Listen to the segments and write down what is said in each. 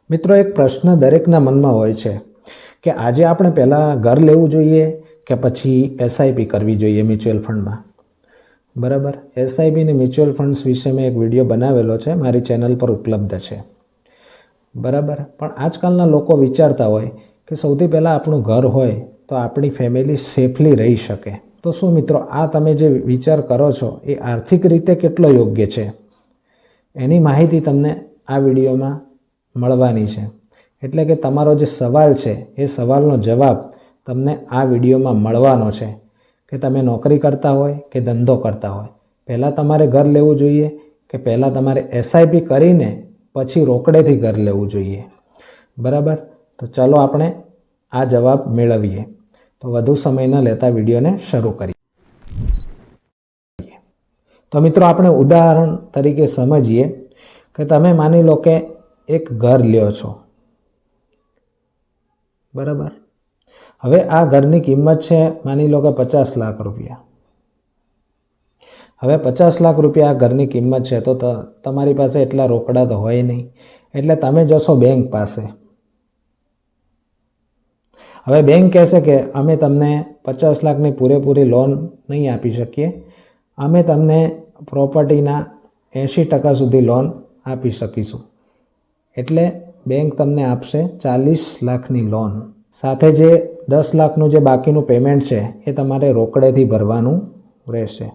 મિત્રો, એક પ્રશ્ન દરેકના મનમાં હોય છે કે આજે આપણે પહેલાં ઘર લેવું જોઈએ કે પછી એસઆઈપી કરવી જોઈએ મ્યુચ્યુઅલ ફંડમાં. બરાબર. એસઆઈપી અને મ્યુચ્યુઅલ ફંડ્સ વિશે મેં એક વિડીયો બનાવેલો છે, મારી ચેનલ પર ઉપલબ્ધ છે. બરાબર. પણ આજકાલના લોકો વિચારતા હોય કે સૌથી પહેલાં આપણું ઘર હોય તો આપણી ફેમિલી સેફલી રહી શકે. તો શું મિત્રો, આ તમે જે વિચાર કરો છો એ આર્થિક રીતે કેટલો યોગ્ય છે, એની માહિતી તમને આ વિડીયોમાં મળવાની છે. એટલે કે તમારો જે સવાલ છે એ સવાલનો જવાબ તમને આ વિડીયોમાં મળવાનો છે કે તમે નોકરી કરતા હોય કે ધંધો કરતા હોય, પહેલાં તમારે ઘર લેવું જોઈએ કે પહેલાં તમારે એસઆઈપી કરીને પછી રોકડેથી ઘર લેવું જોઈએ. બરાબર. તો ચાલો આપણે આ જવાબ મેળવીએ. તો વધુ સમય ન લેતા વિડીયોને શરૂ કરીએ. તો મિત્રો, આપણે ઉદાહરણ તરીકે સમજીએ કે તમે માની લો કે એક ઘર લ્યો છો. બરાબર. હવે આ ઘરની કિંમત છે માની લો કે 50 લાખ રૂપિયા. હવે 50 લાખ રૂપિયા આ ઘરની કિંમત છે તો તમારી પાસે એટલા રોકડા તો હોય નહીં, એટલે તમે જશો બેંક પાસે. હવે બેંક કહેશે કે અમે તમને 50 લાખની પૂરેપૂરી લોન નહીં આપી શકીએ, અમે તમને પ્રોપર્ટીના 80% સુધી લોન આપી શકીશું. એટલે બેંક તમને આપશે 40 લાખની લોન. સાથે જે 10 લાખનું જે બાકીનું પેમેન્ટ છે એ તમારે રોકડેથી ભરવાનું રહેશે.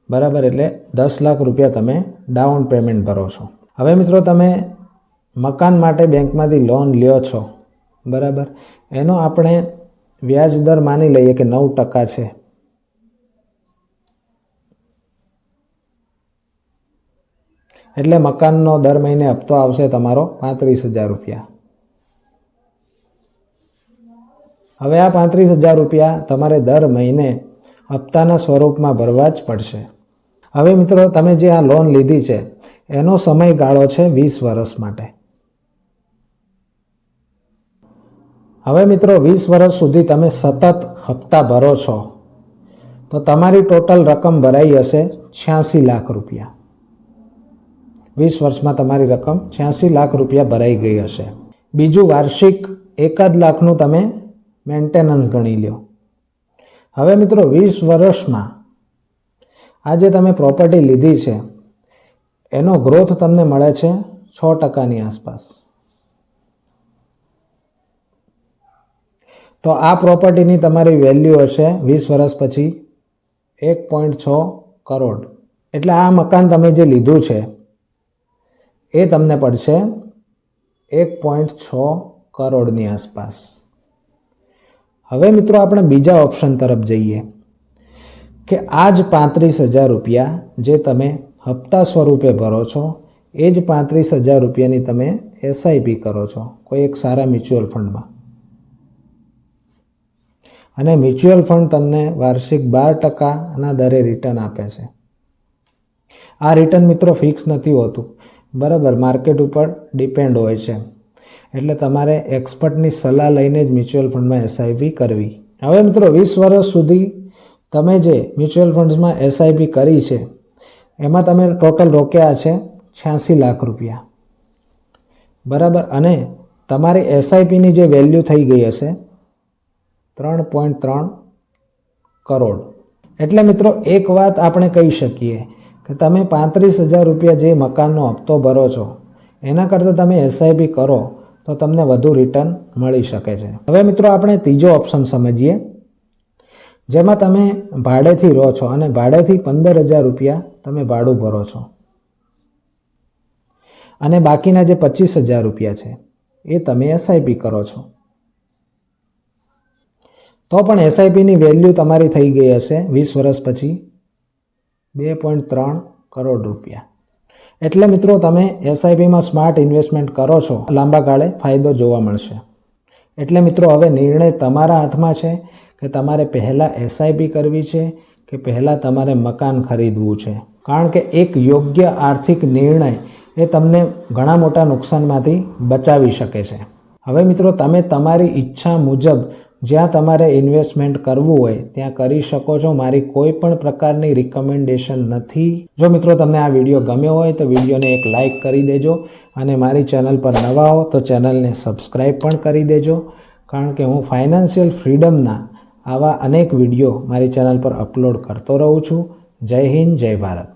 બરાબર. એટલે 10 લાખ રૂપિયા તમે ડાઉન પેમેન્ટ ભરો છો. હવે મિત્રો, તમે મકાન માટે બેંકમાંથી લોન લ્યો છો. બરાબર. એનો આપણે વ્યાજ દર માની લઈએ કે 9% છે. એટલે મકાનનો દર મહિને હપ્તો આવશે તમારો 35,000 રૂપિયા. હવે આ 35,000 રૂપિયા તમારે દર મહિને હપ્તાના સ્વરૂપમાં ભરવા જ પડશે. હવે મિત્રો, તમે જે આ લોન લીધી છે એનો સમયગાળો છે 20 વર્ષ માટે. હવે મિત્રો, 20 વર્ષ સુધી તમે સતત હપ્તા ભરો છો તો તમારી ટોટલ રકમ ભરાઈ હશે 86 લાખ રૂપિયા. 20 વર્ષમાં તમારી રકમ 86 લાખ રૂપિયા ભરાઈ ગઈ હશે. બીજું, વાર્ષિક 1 લાખનું તમે મેન્ટેનન્સ ગણી લો. હવે મિત્રો, 20 વર્ષમાં આ જે તમે પ્રોપર્ટી લીધી છે એનો ગ્રોથ તમને મળે છે 6%ની આસપાસ. તો આ પ્રોપર્ટીની તમારી વેલ્યુ હશે 20 વર્ષ પછી 1.6 કરોડ. એટલે આ મકાન તમે જે લીધું છે એ તમને પડશે 1.6 કરોડની આસપાસ. હવે મિત્રો, આપણે બીજા ઓપ્શન તરફ જઈએ કે આ જ 35,000 રૂપિયા જે તમે હપ્તા સ્વરૂપે ભરો છો એ જ 35,000 રૂપિયાની તમે એસઆઈપી કરો છો કોઈ એક સારા મ્યુચ્યુઅલ ફંડમાં. અને મ્યુચ્યુઅલ ફંડ તમને વાર્ષિક 12%ના દરે રિટર્ન આપે છે. આ રિટર્ન મિત્રો ફિક્સ નથી હોતું. બરાબર. માર્કેટ ઉપર ડિપેન્ડ હોય છે. એટલે તમારે એક્સપર્ટની સલાહ લઈને જ મ્યુચ્યુઅલ ફંડમાં એસઆઈપી કરવી. હવે મિત્રો, 20 વર્ષ સુધી તમે જે મ્યુચ્યુઅલ ફંડ્સમાં એસઆઈપી કરી છે એમાં તમે ટોટલ રોક્યા છે 86 લાખ રૂપિયા. બરાબર. અને તમારી એસઆઈપીની જે વેલ્યુ થઈ ગઈ હશે 3.3 કરોડ. એટલે મિત્રો, એક વાત આપણે કહી શકીએ કે તમે 35,000 રૂપિયા જે મકાનનો હપ્તો ભરો છો એના કરતાં તમે એસઆઈપી કરો તો તમને વધુ રિટર્ન મળી શકે છે. હવે મિત્રો, આપણે ત્રીજો ઓપ્શન સમજીએ જેમાં તમે ભાડેથી રહો છો અને ભાડેથી 15,000 રૂપિયા તમે ભાડું ભરો છો અને બાકીના જે 25,000 રૂપિયા છે એ તમે એસઆઈપી કરો છો. તો પણ એસઆઈપીની વેલ્યુ તમારી થઈ ગઈ હશે 20 વર્ષ પછી 2.3 કરોડ રૂપિયા. એટલે મિત્રો, તમે એસઆઈપીમાં સ્માર્ટ ઇન્વેસ્ટમેન્ટ કરો છો, લાંબા ગાળે ફાયદો જોવા મળશે. એટલે મિત્રો, હવે નિર્ણય તમારા હાથમાં છે કે તમારે પહેલાં એસઆઈપી કરવી છે કે પહેલાં તમારે મકાન ખરીદવું છે. કારણ કે એક યોગ્ય આર્થિક નિર્ણય એ તમને ઘણા મોટા નુકસાનમાંથી બચાવી શકે છે. હવે મિત્રો, તમે તમારી ઈચ્છા મુજબ જ્યાં તમારે ઇન્વેસ્ટમેન્ટ કરવું હોય ત્યાં કરી શકો છો. મારી કોઈ પણ પ્રકારની રિકમેન્ડેશન નથી. જો મિત્રો તમને આ વિડીયો ગમ્યો હોય તો વિડીયોને એક લાઇક કરી દેજો અને મારી ચેનલ પર નવા હો તો ચેનલને સબસ્ક્રાઈબ પણ કરી દેજો, કારણ કે હું ફાઇનાન્શિયલ ફ્રીડમના આવા અનેક વિડીયો મારી ચેનલ પર અપલોડ કરતો રહું છું. જય હિન્દ, જય ભારત.